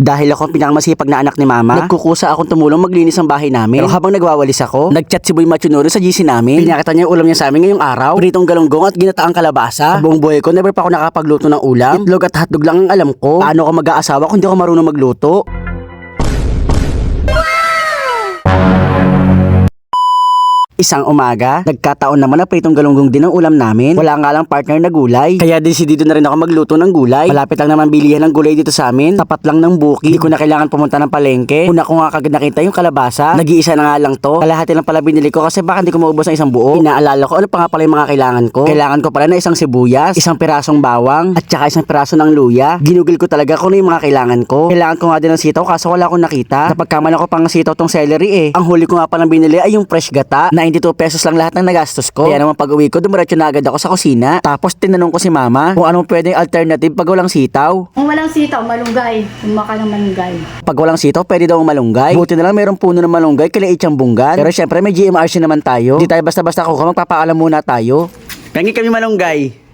Dahil ako ang pinakamasipag na anak ni mama, nagkukusa akong tumulong maglinis ng bahay namin. Pero habang nagwawalis ako, nagchat si Boy Machunori sa GC namin. Pinakita niya yung ulam niya sa amin ngayong araw. Pritong galunggong at ginataang kalabasa. Sa buong buhay ko, never pa ako nakapagluto ng ulam. Itlog at hotdog lang ang alam ko. Paano ako mag-aasawa kung di ako marunong magluto? Isang umaga, nagkataon naman na pritong galunggong din ang ulam namin. Wala nga lang partner na gulay. Kaya desidido na rin ako magluto ng gulay. Malapit lang naman bilihan ng gulay dito sa amin. Tapat lang ng bukid. Hindi ko na kailangan pumunta ng palengke. Una ko nga kagad nakita yung kalabasa. Nag-iisa na nga lang to. Kalahati lang pala binili ko kasi baka hindi ko maubos ng isang buo. Inaalala ko ano pa nga pala yung mga kailangan ko. Kailangan ko pala na isang sibuyas, isang pirasong bawang, at saka isang piraso ng luya. Ginugil ko talaga kung ano yung mga kailangan ko. Kailangan ko nga din ng sitaw kaso wala akong nakita. Napagkaman ako pang sitaw tong celery Ang huli ko nga palang binili ay yung fresh gata. 92 pesos lang lahat ng nagastos ko. Kaya naman pag uwi ko, dumiretso na agad ako sa kusina. Tapos tinanong ko si mama kung anong pwedeng alternative pag walang sitaw. Kung walang sitaw, malunggay. Kumaka ng malunggay. Pag walang sitaw, pwede daw malunggay. Buti na lang mayroong puno ng malunggay, kaliit siyang bunggan. Pero syempre may GMRC naman tayo. Di tayo basta-basta kukuha, magpapaalam muna tayo. Pengi kami malunggay.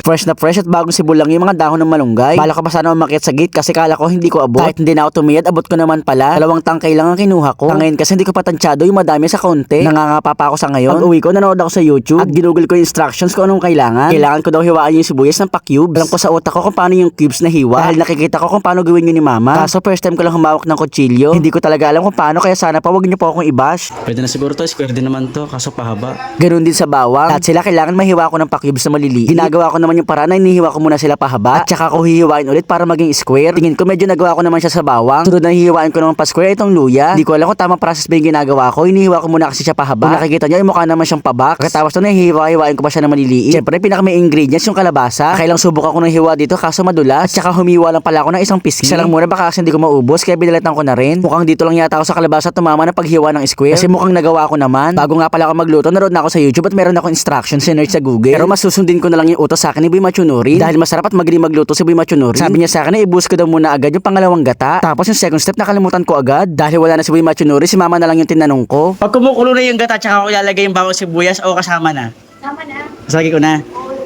Fresh na fresh at bagong sibulang yung mga dahon ng malunggay. Bala ko pa sana umakyat sa gate kasi kala ko hindi ko abot. Kahit hindi na ako tumiyad, abot ko naman pala. 2 tangkay lang ang kinuha ko. Ngayon kasi hindi ko patansyado yung madami sa konti. Nangangapa pa ako sa ngayon. Pag uwi ko, nanood ako sa YouTube at ginugol ko yung instructions kung anong kailangan. Kailangan ko daw hiwaan yung sibuyas ng pa-cubes. Alam ko sa utak ko kung paano yung cubes na hiwa. Dahil nakikita ko kung paano gawin yun ni mama. Kaso first time ko lang humawak ng kutsilyo. Hindi ko talaga alam kung paano, kaya sana pa wag niyo po akong i-bash. Pwede na siguro to, square din naman to, kaso pahaba. Ganun din sa bawang. At sila kailangan mahiwa ko ng pa-cubes na maliliit. Ginagawa ko naman yung paraan na inihiwa ko muna sila pahaba at saka ko hihiwain ulit para maging square. Tingin ko medyo nagawa ko naman siya sa bawang. Sunod na hihiwain ko naman pa square itong luya. Hindi ko alam kung tamang process ba yung ginagawa ko. Inihiwa ko muna kasi siya pahaba. Kung nakikita niyo, mukha naman siyang pabox. Pagkatapos doon, hihiwain ko pa siya ng maliliit. Siyempre, pinaka may ingredients yung kalabasa. Kailang subok ako ng hiwa dito kaso madulas. At saka humiwa lang pala ako ng isang piski. Isa lang muna baka kasi hindi ko maubos kaya binalitan ko na rin. Mukhang dito lang yata ako sa kalabasa tumama na paghiwa ng square. Kasi mukhang nagawa ko naman. Bago nga pala ako magluto, naroon na ako sa YouTube at meron ako instructions sinerch sa Google. Pero mas susundin ko na lang yung utos sa akin ni Boy Machunori. Dahil masarap at magaling magluto si Boy Machunori. Sabi niya sa akin na i-boost ko daw muna agad yung pangalawang gata. Tapos yung second step nakalimutan ko agad. Dahil wala na si Boy Machunori, si mama na lang yung tinanong ko. Pag kumukulo na yung gata, tsaka ako ilalagay yung bawang sibuyas o kasama na. Tama na. Sagi ko na.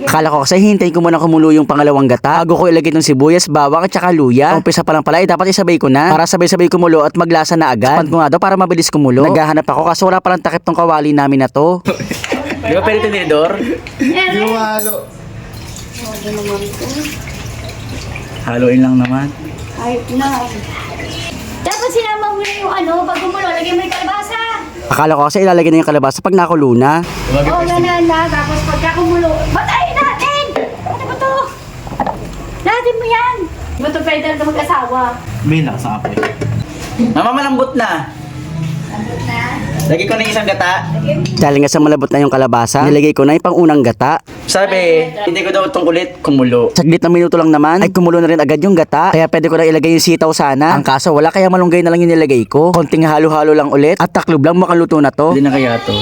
Akala ko kasi hintayin ko muna kumulo yung pangalawang gata bago ko ilagay ng sibuyas, bawang at saka luya. Umpisa pa lang pala dapat isabay ko na para sabay-sabay kumulo at maglasa na agad. Tapan ko nga daw para mabilis kumulo. Naghahanap ako kasi wala palang takip tong kawali namin na to. Di ba pwede tinidor? Haluin lang naman. Ay, na. Dapat sinama mo na yung pag gumulo, lagyan mo yung kalabasa. Akala ko kasi ilalagay na yung kalabasa pag nakulo na. Ganun na. Tapos pagka kumulo, batayin natin! Ano ba to? Natin mo yan! Di ba ito pwede na mag-asawa? May sa apoy. Mama, malambot na. Lambot na. Lagi ko na isang gata. Dahil nga sa malabot na yung kalabasa, nilagay ko na yung pangunang gata. Sabi, hindi ko daw itong kulit kumulo. Saglit na minuto lang naman, ay kumulo na rin agad yung gata. Kaya pwede ko na ilagay yung sitaw sana. Ang kaso wala, kaya malunggay na lang yung nilagay ko. Konting halo-halo lang ulit at taklob lang makaluto na to. Hindi na kaya to.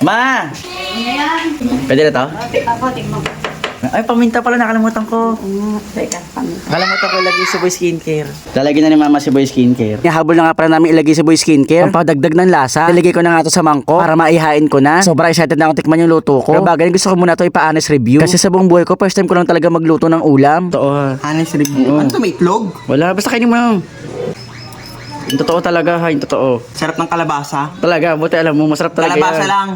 Ma! Ano yan? Pwede na to? Tignan mo. Ay, paminta pala, nakalimutan ko. Teka, Nakalimutan ko ilagay si Boy Skincare. Lalagyan na ni Mama si Boy Skincare. Habol na nga pala namin ilagay sa Boy Skincare. Pampadagdag ng lasa. Nilagay ko na nga to sa mangkok para maihain ko na. Sobrang excited na akong tikman yung luto ko. Pero bagay, gusto ko muna to ipa-honest review. Kasi sa buong buhay ko, first time ko lang talaga magluto ng ulam. Totoo. Honest review. Ano to, may itlog? Wala, basta kainin mo. Yung totoo talaga ha, yung totoo. Sarap ng kalabasa. Talaga, buti alam mo, masarap talaga Kalabasa yan. lang.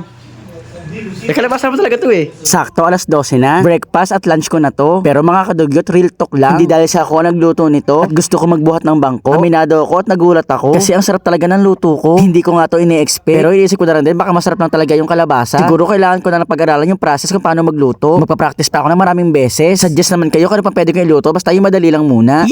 Eh, kalabasa mo talaga to eh. Sakto, alas 12 na. Breakfast at lunch ko na to. Pero mga kadugyot, real talk lang. Hindi dahil sa ako nagluto nito at gusto ko magbuhat ng bangko. Aminado ako at nagulat ako. Kasi ang sarap talaga ng luto ko. Hindi ko nga to ini-expect. Pero iniisip ko na rin din, baka masarap lang talaga yung kalabasa. Siguro kailangan ko na pag-aralan yung process kung paano magluto. Magpa-practice pa ako na maraming beses. Suggest naman kayo kung ano pa pwede ko iluto. Basta yung madali lang muna.